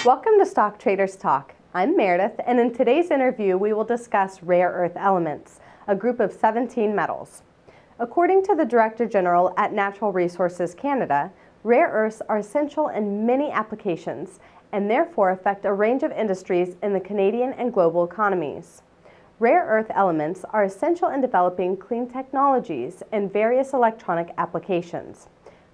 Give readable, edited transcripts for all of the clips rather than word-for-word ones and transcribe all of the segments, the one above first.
Welcome to Stock Traders Talk. I'm Meredith, and in today's interview we will discuss rare earth elements, a group of 17 metals. According to the Director General at Natural Resources Canada, rare earths are essential in many applications and therefore affect a range of industries in the Canadian and global economies. Rare earth elements are essential in developing clean technologies in various electronic applications.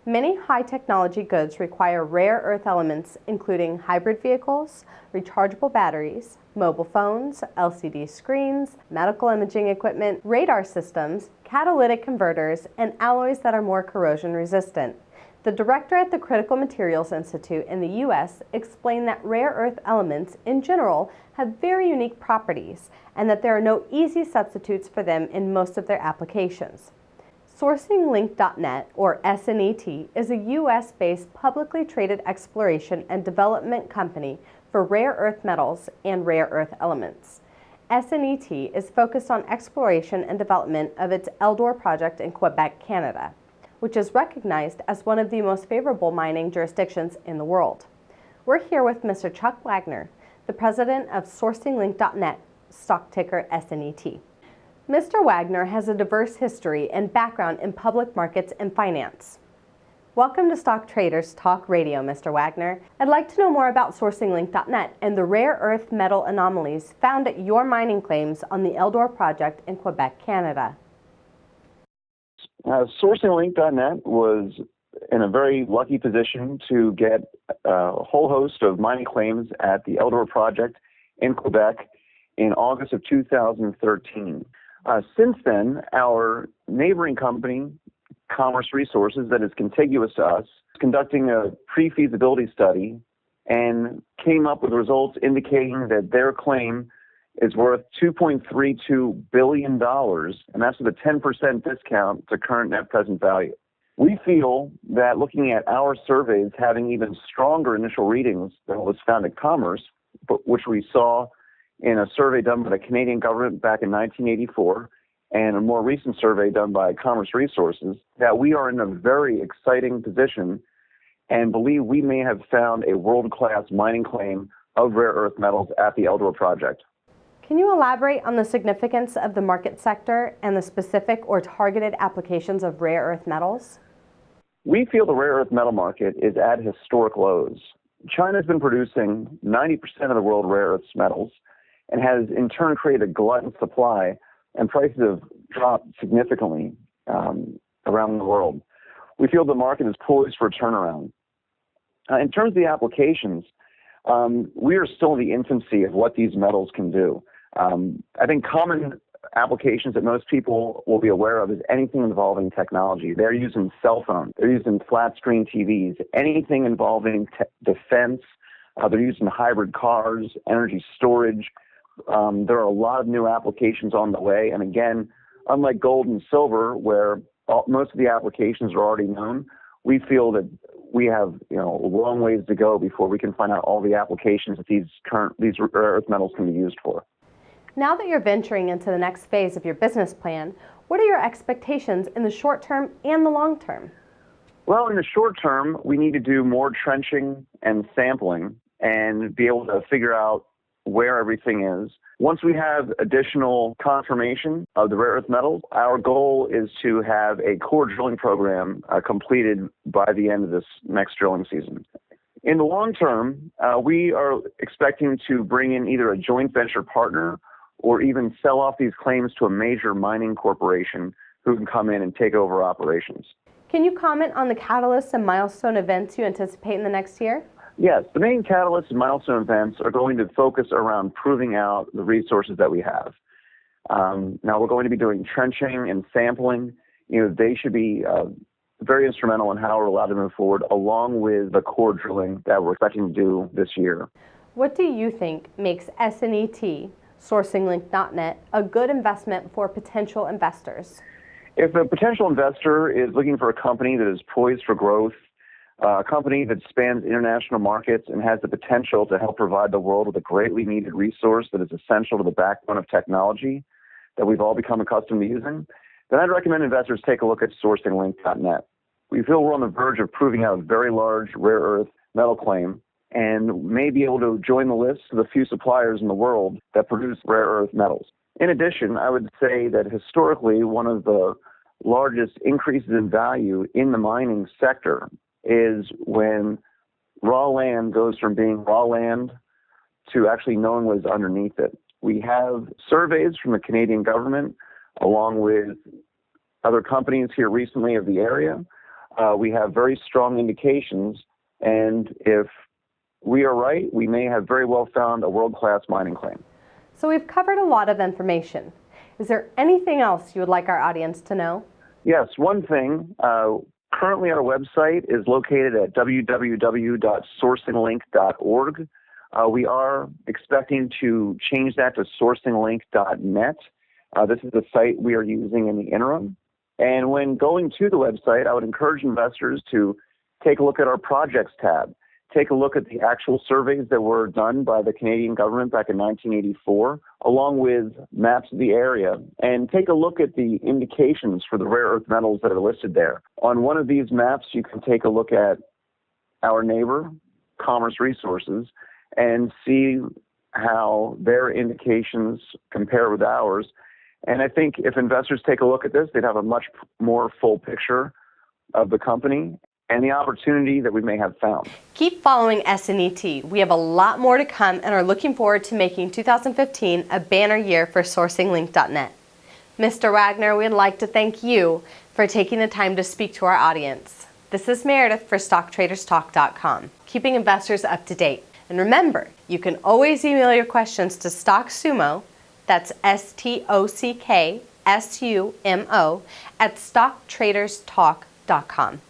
Many high-technology goods require rare earth elements, including hybrid vehicles, rechargeable batteries, mobile phones, LCD screens, medical imaging equipment, radar systems, catalytic converters, and alloys that are more corrosion resistant. The director at the Critical Materials Institute in the U.S. explained that rare earth elements, in general, have very unique properties, and that there are no easy substitutes for them in most of their applications. SourcingLink.net, or SNET, is a U.S.-based publicly traded exploration and development company for rare earth metals and rare earth elements. SNET is focused on exploration and development of its Eldor project in Quebec, Canada, which is recognized as one of the most favorable mining jurisdictions in the world. We're here with Mr. Chuck Wagner, the president of SourcingLink.net, stock ticker SNET. Mr. Wagner has a diverse history and background in public markets and finance. Welcome to Stock Traders Talk Radio, Mr. Wagner. I'd like to know more about SourcingLink.net and the rare earth metal anomalies found at your mining claims on the Eldor project in Quebec, Canada. SourcingLink.net was in a very lucky position to get a whole host of mining claims at the Eldor project in Quebec in August of 2013. Since then, our neighboring company, Commerce Resources, that is contiguous to us, is conducting a pre-feasibility study and came up with results indicating that their claim is worth $2.32 billion, and that's with a 10% discount to current net present value. We feel that looking at our surveys having even stronger initial readings than what was found at Commerce, but which we saw in a survey done by the Canadian government back in 1984 and a more recent survey done by Commerce Resources, that we are in a very exciting position and believe we may have found a world-class mining claim of rare earth metals at the Eldor project. Can you elaborate on the significance of the market sector and the specific or targeted applications of rare earth metals? We feel the rare earth metal market is at historic lows. China has been producing 90% of the world rare earth metals and has in turn created a glutton supply, and prices have dropped significantly around the world. We feel the market is poised for a turnaround. In terms of the applications, we are still in the infancy of what these metals can do. I think common applications that most people will be aware of is anything involving technology. They're using cell phones, they're using flat screen TVs, anything involving defense, they're using hybrid cars, energy storage. There are a lot of new applications on the way, and again, unlike gold and silver, where most of the applications are already known, we feel that we have a long ways to go before we can find out all the applications that these rare earth metals can be used for. Now that you're venturing into the next phase of your business plan, what are your expectations in the short term and the long term? Well, in the short term, we need to do more trenching and sampling and be able to figure out where everything is. Once we have additional confirmation of the rare earth metals, our goal is to have a core drilling program completed by the end of this next drilling season. In the long term, we are expecting to bring in either a joint venture partner or even sell off these claims to a major mining corporation who can come in and take over operations. Can you comment on the catalysts and milestone events you anticipate in the next year? Yes, the main catalysts and milestone events are going to focus around proving out the resources that we have. Now we're going to be doing trenching and sampling. They should be very instrumental in how we're allowed to move forward, along with the core drilling that we're expecting to do this year. What do you think makes SNET, SourcingLink.net, a good investment for potential investors? If a potential investor is looking for a company that is poised for growth, a company that spans international markets and has the potential to help provide the world with a greatly needed resource that is essential to the backbone of technology that we've all become accustomed to using, then I'd recommend investors take a look at SourcingLink.net. We feel we're on the verge of proving out a very large rare earth metal claim and may be able to join the list of the few suppliers in the world that produce rare earth metals. In addition, I would say that historically, one of the largest increases in value in the mining sector is when raw land goes from being raw land to actually knowing what is underneath it. We have surveys from the Canadian government, along with other companies here recently of the area. We have very strong indications, and if we are right, we may have very well found a world-class mining claim. So we've covered a lot of information. Is there anything else you would like our audience to know? Yes, one thing. Currently our website is located at www.sourcinglink.org. We are expecting to change that to sourcinglink.net. This is the site we are using in the interim. And when going to the website, I would encourage investors to take a look at our projects tab. Take a look at the actual surveys that were done by the Canadian government back in 1984, along with maps of the area, and take a look at the indications for the rare earth metals that are listed there. On one of these maps, you can take a look at our neighbor, Commerce Resources, and see how their indications compare with ours. And I think if investors take a look at this, they'd have a much more full picture of the company and the opportunity that we may have found. Keep following SNET. We have a lot more to come and are looking forward to making 2015 a banner year for sourcinglink.net. Mr. Wagner, we'd like to thank you for taking the time to speak to our audience. This is Meredith for StockTradersTalk.com, keeping investors up to date. And remember, you can always email your questions to StockSumo, that's StockSumo, at StockTradersTalk.com.